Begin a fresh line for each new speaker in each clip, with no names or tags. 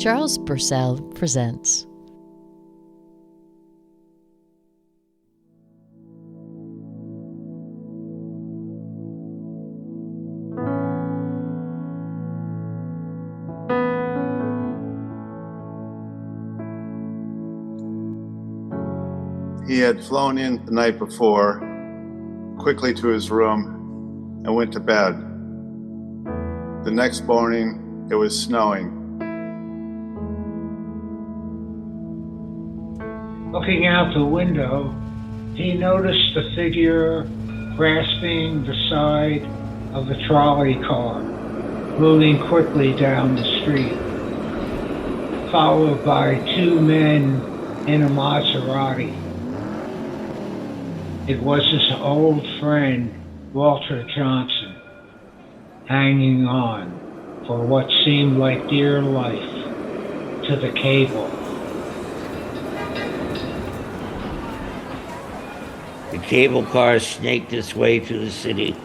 Charles Purcell presents.
He had flown in the night before, quickly to his room, and went to bed. The next morning, it was snowing.
Looking out the window, he noticed a figure grasping the side of a trolley car, moving quickly down the street, followed by two men in a Maserati. It was his old friend, Walter Johnson, hanging on for what seemed like dear life to the cable.
The cable car snaked its way through the city.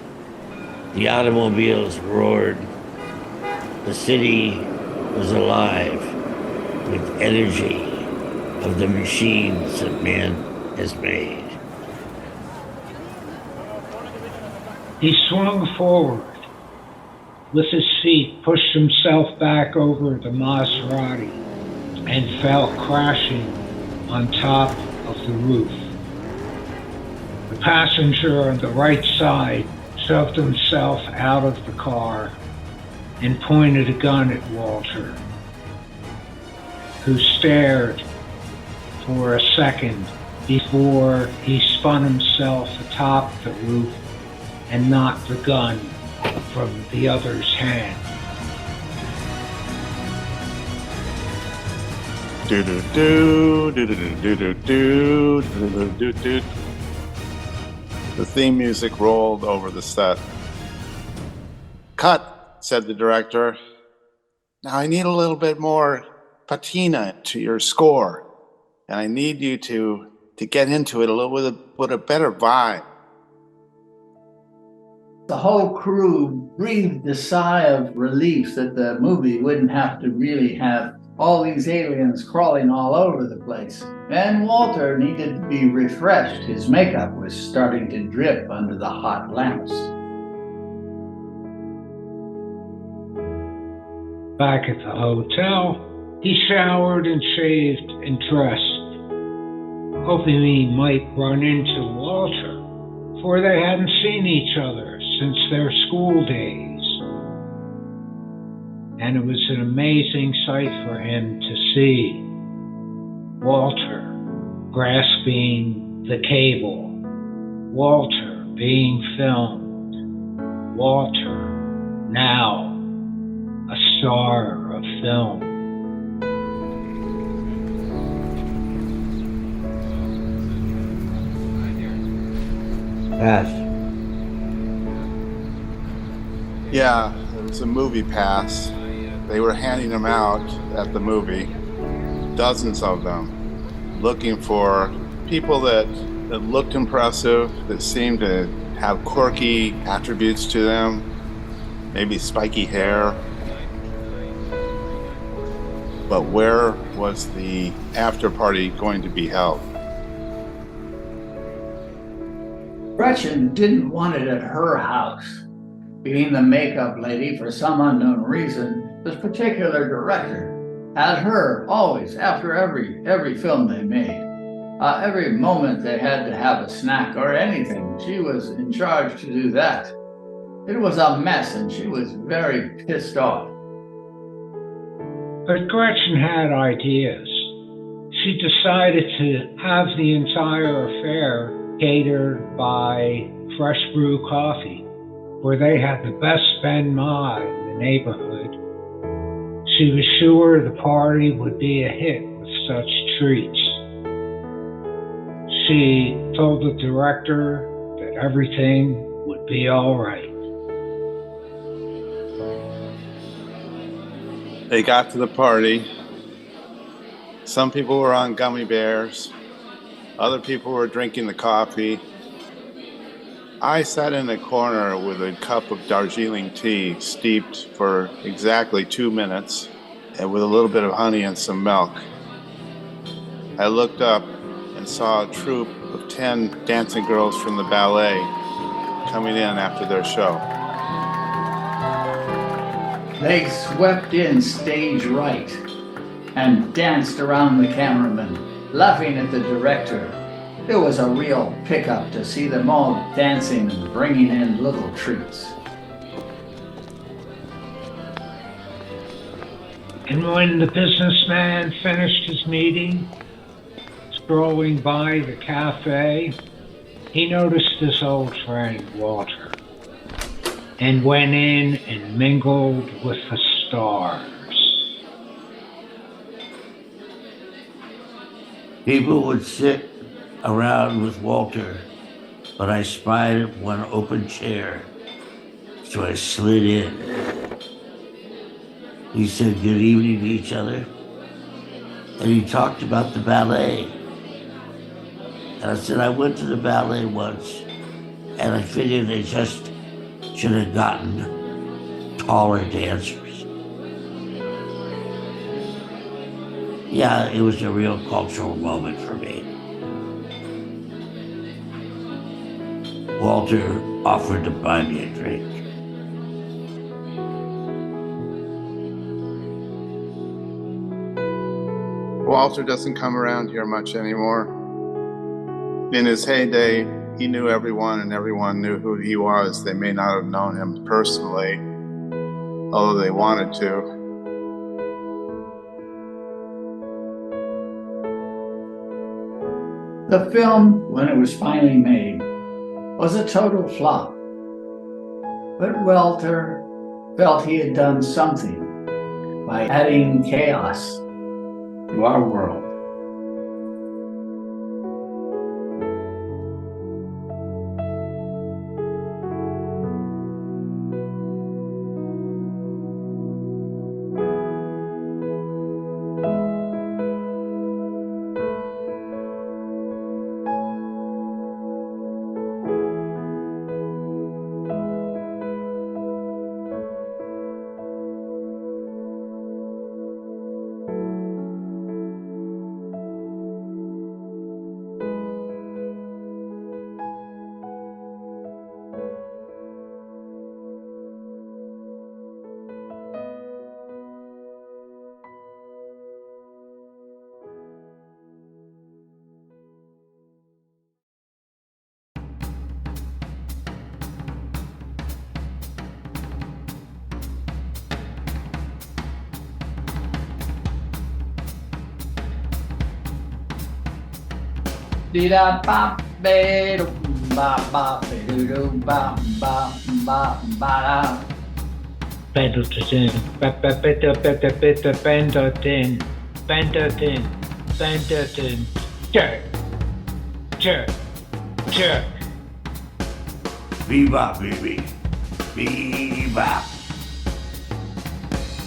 The automobiles roared. The city was alive with energy of the machines that man has made.
He swung forward. With his feet, pushed himself back over the Maserati and fell crashing on top of the roof. The passenger on the right side shoved himself out of the car and pointed a gun at Walter, who stared for a second before he spun himself atop the roof and knocked the gun from the other's hand.
The theme music rolled over the set. "Cut," said the director. "Now I need a little bit more patina to your score, and I need you to get into it a little with a better vibe."
The whole crew breathed a sigh of relief that the movie wouldn't have to really have all these aliens crawling all over the place. And Walter needed to be refreshed. His makeup was starting to drip under the hot lamps.
Back at the hotel, he showered and shaved and dressed, hoping he might run into Walter, for they hadn't seen each other since their school days. And it was an amazing sight for him to see Walter grasping the cable, Walter being filmed, Walter now a star of film.
Pass.
Yeah, it was a movie pass. They were handing them out at the movie, dozens of them, looking for people that looked impressive, that seemed to have quirky attributes to them, maybe spiky hair. But where was the after party going to be held?
Gretchen didn't want it at her house. Being the makeup lady for some unknown reason, this particular director had her always, after every film they made, every moment they had to have a snack or anything, she was in charge to do that. It was a mess and she was very pissed off.
But Gretchen had ideas. She decided to have the entire affair catered by Fresh Brew Coffee, where they had the best Ben Ma in the neighborhood. She was sure the party would be a hit with such treats. She told the director that everything would be all right.
They got to the party. Some people were on gummy bears. Other people were drinking the coffee. I sat in a corner with a cup of Darjeeling tea steeped for exactly 2 minutes and with a little bit of honey and some milk. I looked up and saw a troupe of 10 dancing girls from the ballet coming in after their show.
They swept in stage right and danced around the cameraman, laughing at the director. It was a real pickup to see them all dancing and bringing in little treats.
And when the businessman finished his meeting, strolling by the cafe, he noticed his old friend Walter and went in and mingled with the stars.
People would sit around with Walter, but I spied one open chair, so I slid in. We said good evening to each other, and he talked about the ballet. And I said, I went to the ballet once, and I figured they just should have gotten taller dancers. Yeah, it was a real cultural moment for me. Walter offered to buy me a drink.
Walter doesn't come around here much anymore. In his heyday, he knew everyone and everyone knew who he was. They may not have known him personally, although they wanted to.
The film, when it was finally made, was a total flop. But Walter felt he had done something by adding chaos to our world. Dee da ba ba do ba ba do ba ba ba ba.
Pendleton, Pendleton, Pendleton, Pendleton, Pendleton, jerk, jerk, jerk.
Bebop, baby. Bebop.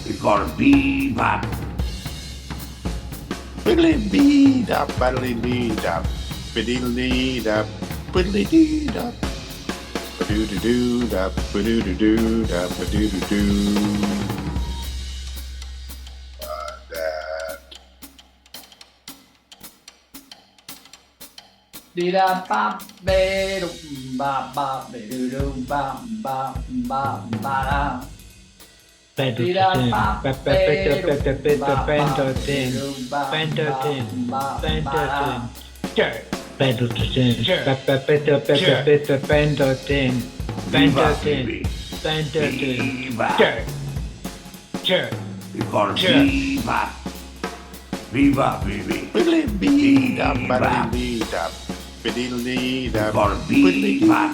We call it bebop.
Biddly-dee-dop, biddly-dee-dop, biddly-dee-dop, biddly-dee-dop, ba-doo-doo-doo-dop, ba-doo-doo-doo-dop, ba-doo-doo-doo. That.
Dee da ba ba do ba ba do ba ba ba ba.
Pendleton, Pendleton, Pendleton, Pendleton, jerk. Pendleton, Pendleton, Pendleton, Pendleton, jerk, jerk.
We call it bebop. Bebop, baby.
Biddly-dee-dop, biddly-dee-dop, biddly-dee-dop,
Call it bebop.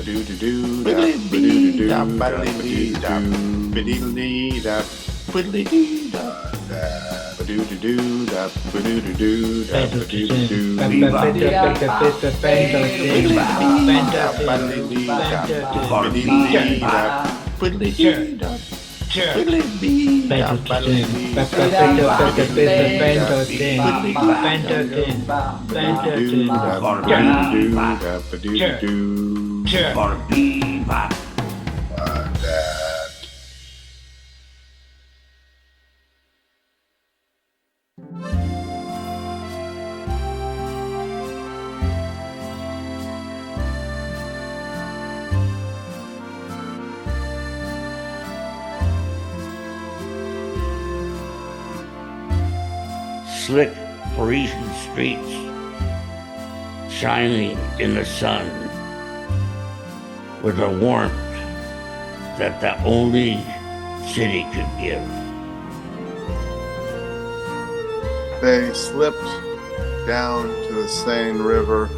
ba-doo-doo-doo-dop, ba-doo-doo-doo-dop, biddly-dee-dop, biddly-dee-dop, biddly-dee-dop, ba-doo-doo-doo-dop, ba-doo-doo-doo-dop, ba-doo-doo-doo.
Pendleton,
Biddly-dee-dop,
jerk.
biddly-dee-dop, ba-doo-doo-doo-dop,
Jerk.
Call it bebop.
that.
slick Parisian streets shining in the sun with a warmth that the only city could give.
They slipped down to the Seine River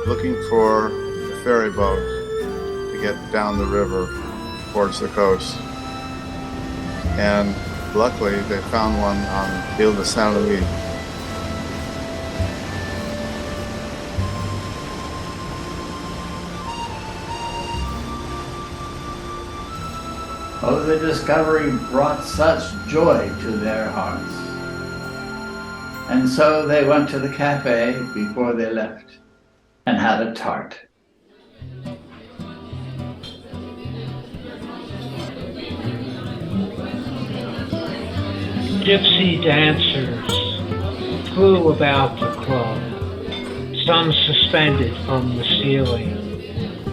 looking for a ferry boat to get down the river towards the coast. And luckily, they found one on Ile de Saint-Louis.
Oh, the discovery brought such joy to their hearts. And so they went to the cafe before they left and had a tart.
Gypsy dancers flew about the club, some suspended from the ceiling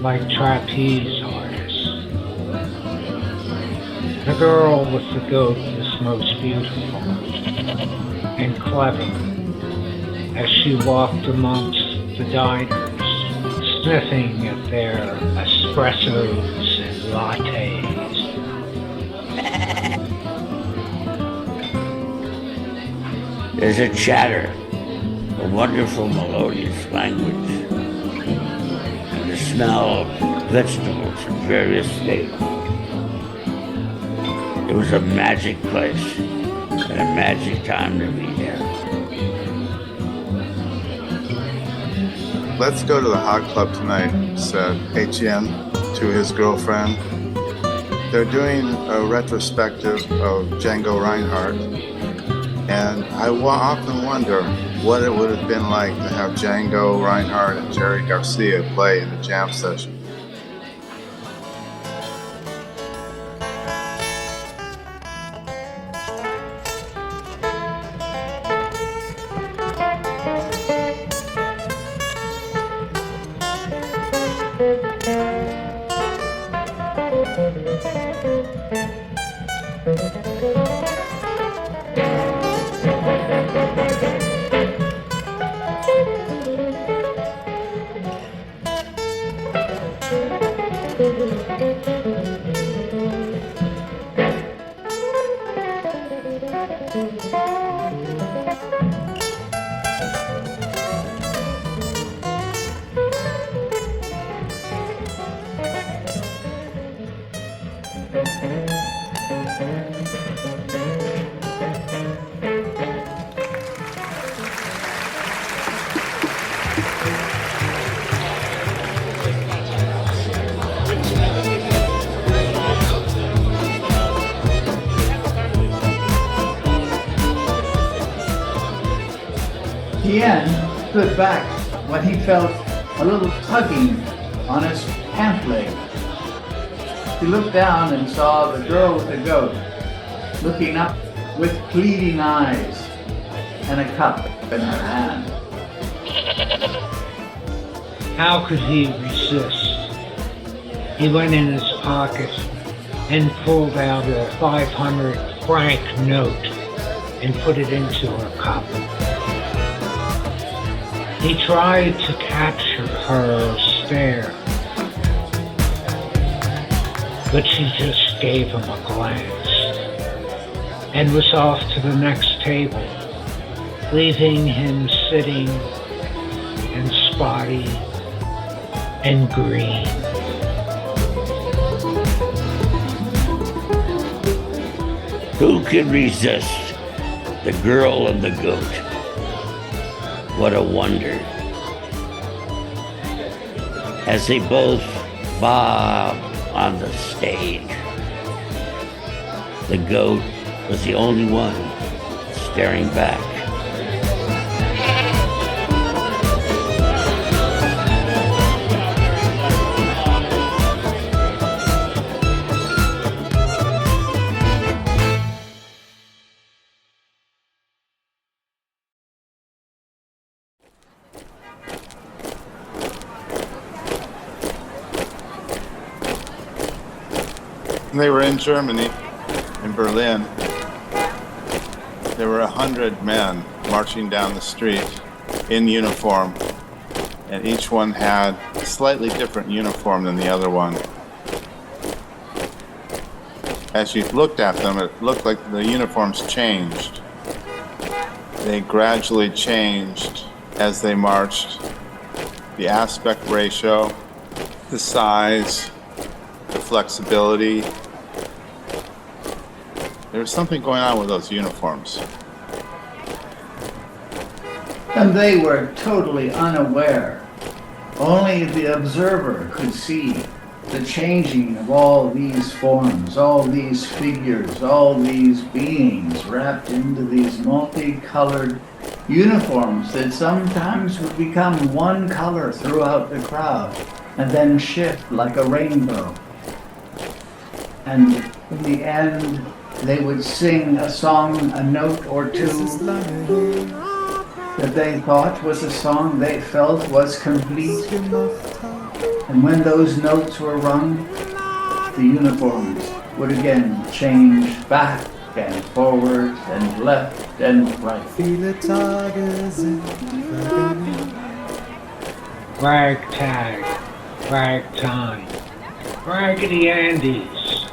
like trapeze artists. The girl with the goat was most beautiful and clever as she walked amongst the diners, sniffing at their espressos and lattes.
There's a chatter, a wonderful melodious language, and the smell of vegetables in various states. It was a magic place and a magic time to be there.
Let's go to the hot club tonight, said Etienne to his girlfriend. They're doing a retrospective of Django Reinhardt, and I often wonder what it would have been like to have Django Reinhardt and Jerry Garcia play in a jam session.
Tien stood back when he felt a little tugging on his pant leg. He looked down and saw the girl with the goat looking up with pleading eyes and a cup in her hand.
How could he resist? He went in his pocket and pulled out a 500-franc note and put it into her cup. He tried to capture her stare, but she just gave him a glance and was off to the next table, leaving him sitting and spotty and green.
Who can resist the girl and the goat? What a wonder. As they both bob on the stage, the goat was the only one staring back.
They were in Germany, in Berlin. There were 100 men marching down the street in uniform, and each one had a slightly different uniform than the other one. As you looked at them, it looked like the uniforms changed. They gradually changed as they marched. The aspect ratio, the size, the flexibility. There was something going on with those uniforms.
And they were totally unaware. Only the observer could see the changing of all these forms, all these figures, all these beings wrapped into these multicolored uniforms that sometimes would become one color throughout the crowd and then shift like a rainbow. And in the end, they would sing a song, a note or two that they thought was a song they felt was complete. And when those notes were rung, the uniforms would again change back and forward and left and right.
Ragtag, ragtime, Raggedy Andes.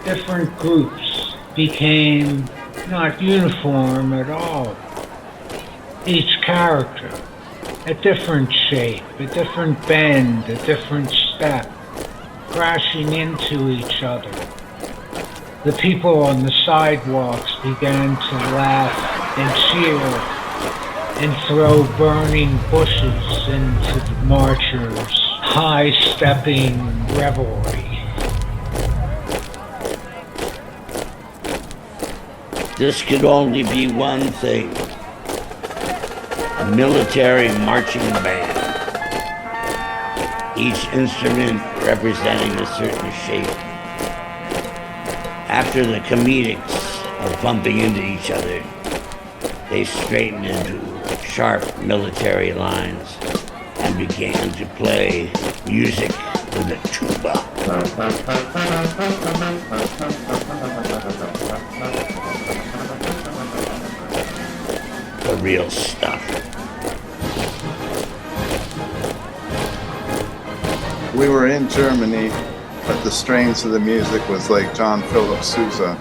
Different groups became not uniform at all. Each character, a different shape, a different bend, a different step, crashing into each other. The people on the sidewalks began to laugh and cheer and throw burning bushes into the marchers' high-stepping revelry.
This could only be one thing: a military marching band, each instrument representing a certain shape. After the comedics of bumping into each other, they straightened into sharp military lines and began to play music with a tuba. The real stuff.
We were in Germany, but the strains of the music was like John Philip Sousa.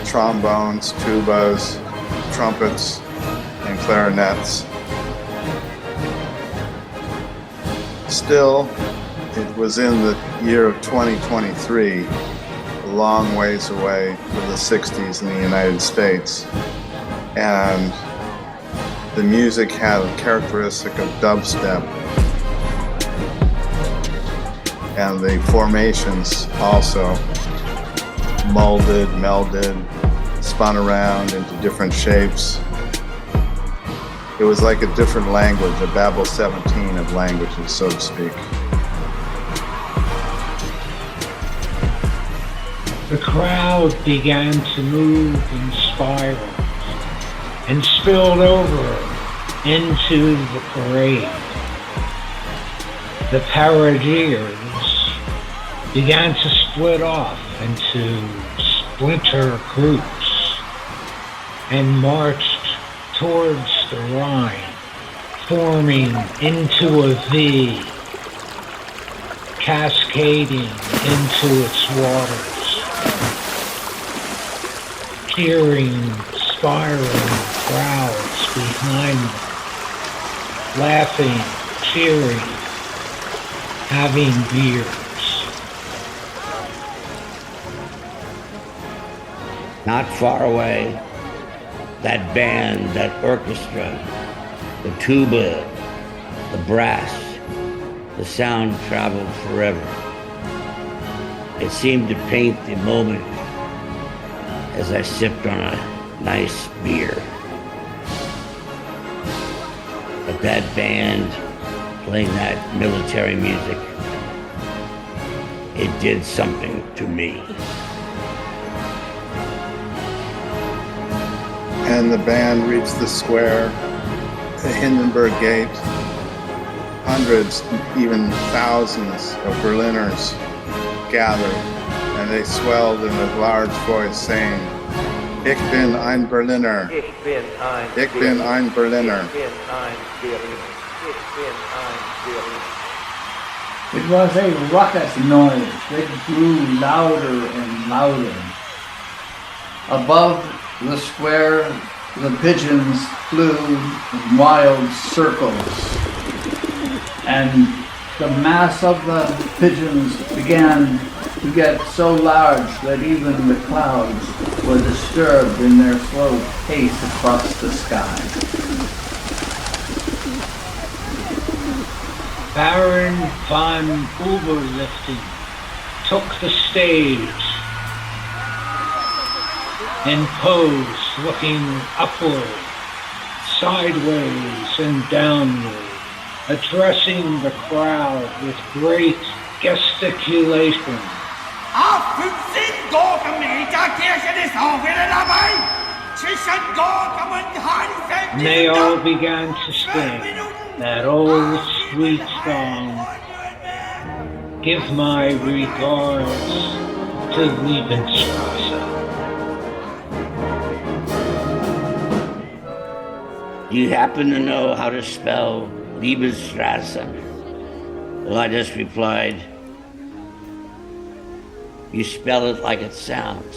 Trombones, tubas, trumpets, and clarinets. Still, it was in the year of 2023, a long ways away from the 60s in the United States. And the music had a characteristic of dubstep. And the formations also molded, melded, spun around into different shapes. It was like a different language, a Babel 17 of languages, so to speak.
The crowd began to move in spirals and spilled over into the parade. The parodiers began to split off into splinter groups and marched towards the Rhine, forming into a V, cascading into its waters, cheering, spiraling crowds behind them, laughing, cheering, having beers.
Not far away, that band, that orchestra, the tuba, the brass, the sound traveled forever. It seemed to paint the moment as I sipped on a nice beer. But that band playing that military music, it did something to me.
And the band reached the square, the Hindenburg Gate. Hundreds, even thousands of Berliners gathered, and they swelled in a large voice saying, Ich bin ein Berliner.
Ich bin ein
Ich bin ein Berliner.
Ich bin ein Berliner. Ich bin ein Berliner.
It was a ruckus noise that grew louder and louder. Above the square, the pigeons flew in wild circles, and the mass of the pigeons began to get so large that even the clouds were disturbed in their slow pace across the sky.
Baron von Oberlichten took the stage and posed, looking upward, sideways and downward, addressing the crowd with great gesticulation.
Auf 15 Gurkenmeter Kirche ist auch wieder dabei. Zwischen Gurken und Hanfeld.
And they all began to sing that old sweet song, Give My Regards to Liebenstrasse.
Do you happen to know how to spell Liebenstrasse? Well, I just replied, you spell it like it sounds.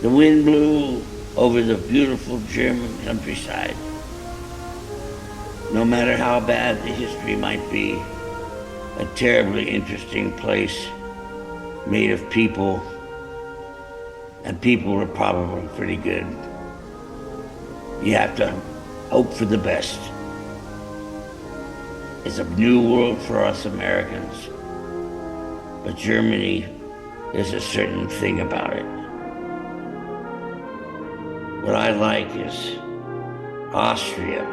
The wind blew over the beautiful German countryside. No matter how bad the history might be, a terribly interesting place made of people, and people were probably pretty good. You have to hope for the best. It's a new world for us Americans, but Germany, there's a certain thing about it. What I like is Austria.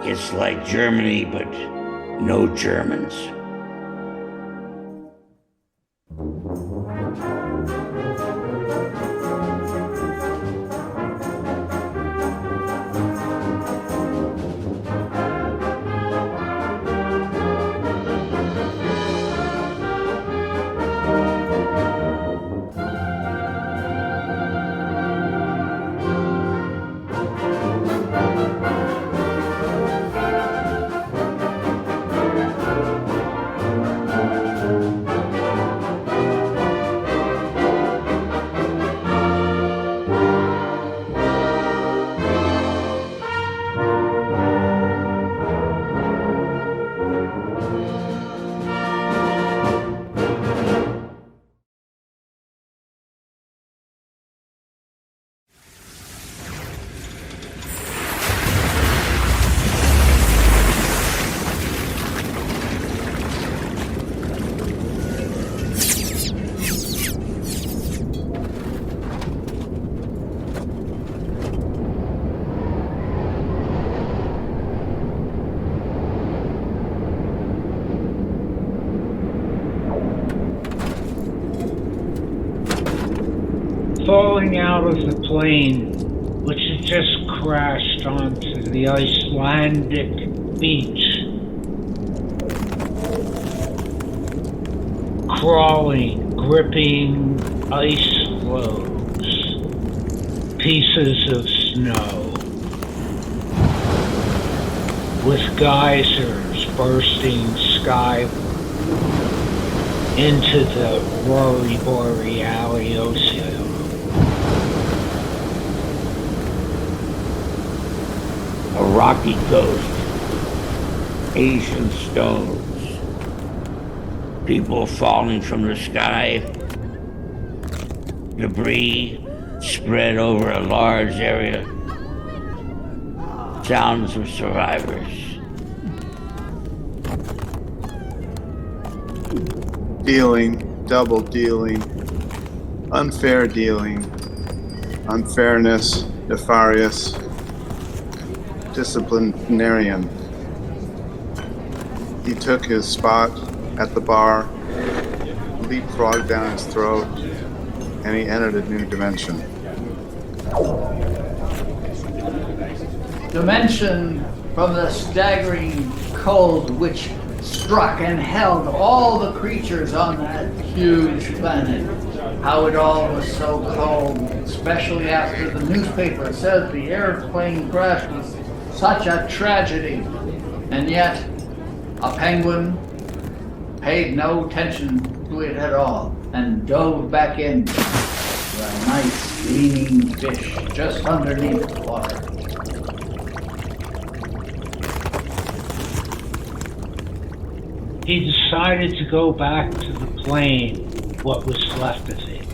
It's like Germany, but no Germans.
Falling out of the plane, which had just crashed onto the Icelandic beach. Crawling, gripping ice floes, pieces of snow, with geysers bursting skyward into the Rory Borealis.
A rocky coast, ancient stones, people falling from the sky, debris spread over a large area, sounds of survivors.
Dealing, double dealing, unfair dealing, unfairness, nefarious, disciplinarian. He took his spot at the bar, leapfrogged down his throat, and he entered a new dimension.
Dimension from the staggering cold which struck and held all the creatures on that huge planet. How it all was so cold, especially after the newspaper said the airplane crash was such a tragedy. And yet, a penguin paid no attention to it at all and dove back in to a nice gleaming fish just underneath the water.
He decided to go back to the plane, what was left of it,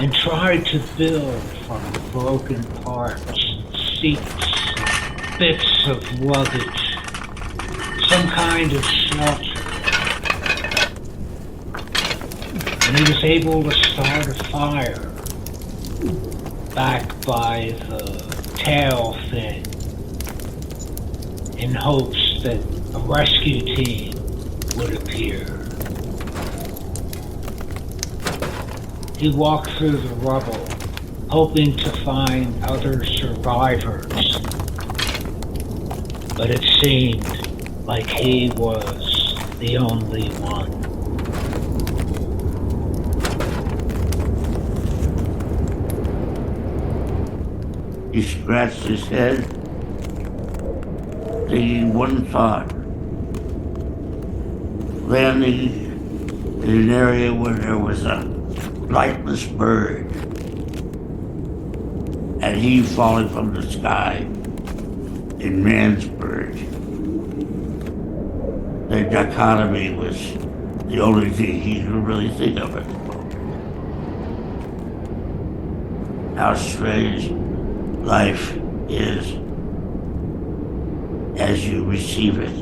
and tried to build from broken parts, seats, bits of luggage, some kind of shelter. And he was able to start a fire back by the tail fin in hopes that a rescue team would appear. He walked through the rubble, hoping to find other survivors, but it seemed like he was the only one.
He scratched his head, thinking one thought: landing in an area where there was a lightless bird, and he falling from the sky in man's bird. The dichotomy was the only thing he could really think of at the moment. How strange life is as you receive it.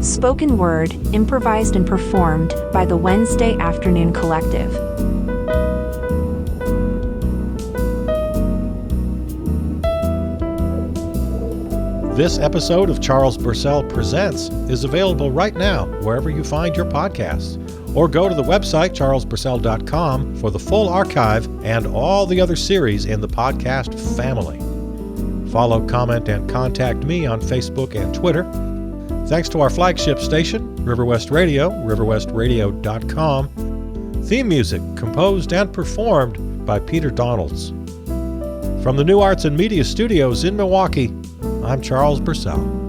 Spoken word, improvised and performed by the Wednesday Afternoon Collective.
This episode of Charles Bursell Presents is available right now wherever you find your podcasts, or go to the website charlesbursell.com for the full archive and all the other series in the podcast family. Follow, comment, and contact me on Facebook and Twitter. Thanks to our flagship station, River West Radio, riverwestradio.com. Theme music composed and performed by Peter Donalds. From the New Arts and Media Studios in Milwaukee, I'm Charles Bursell.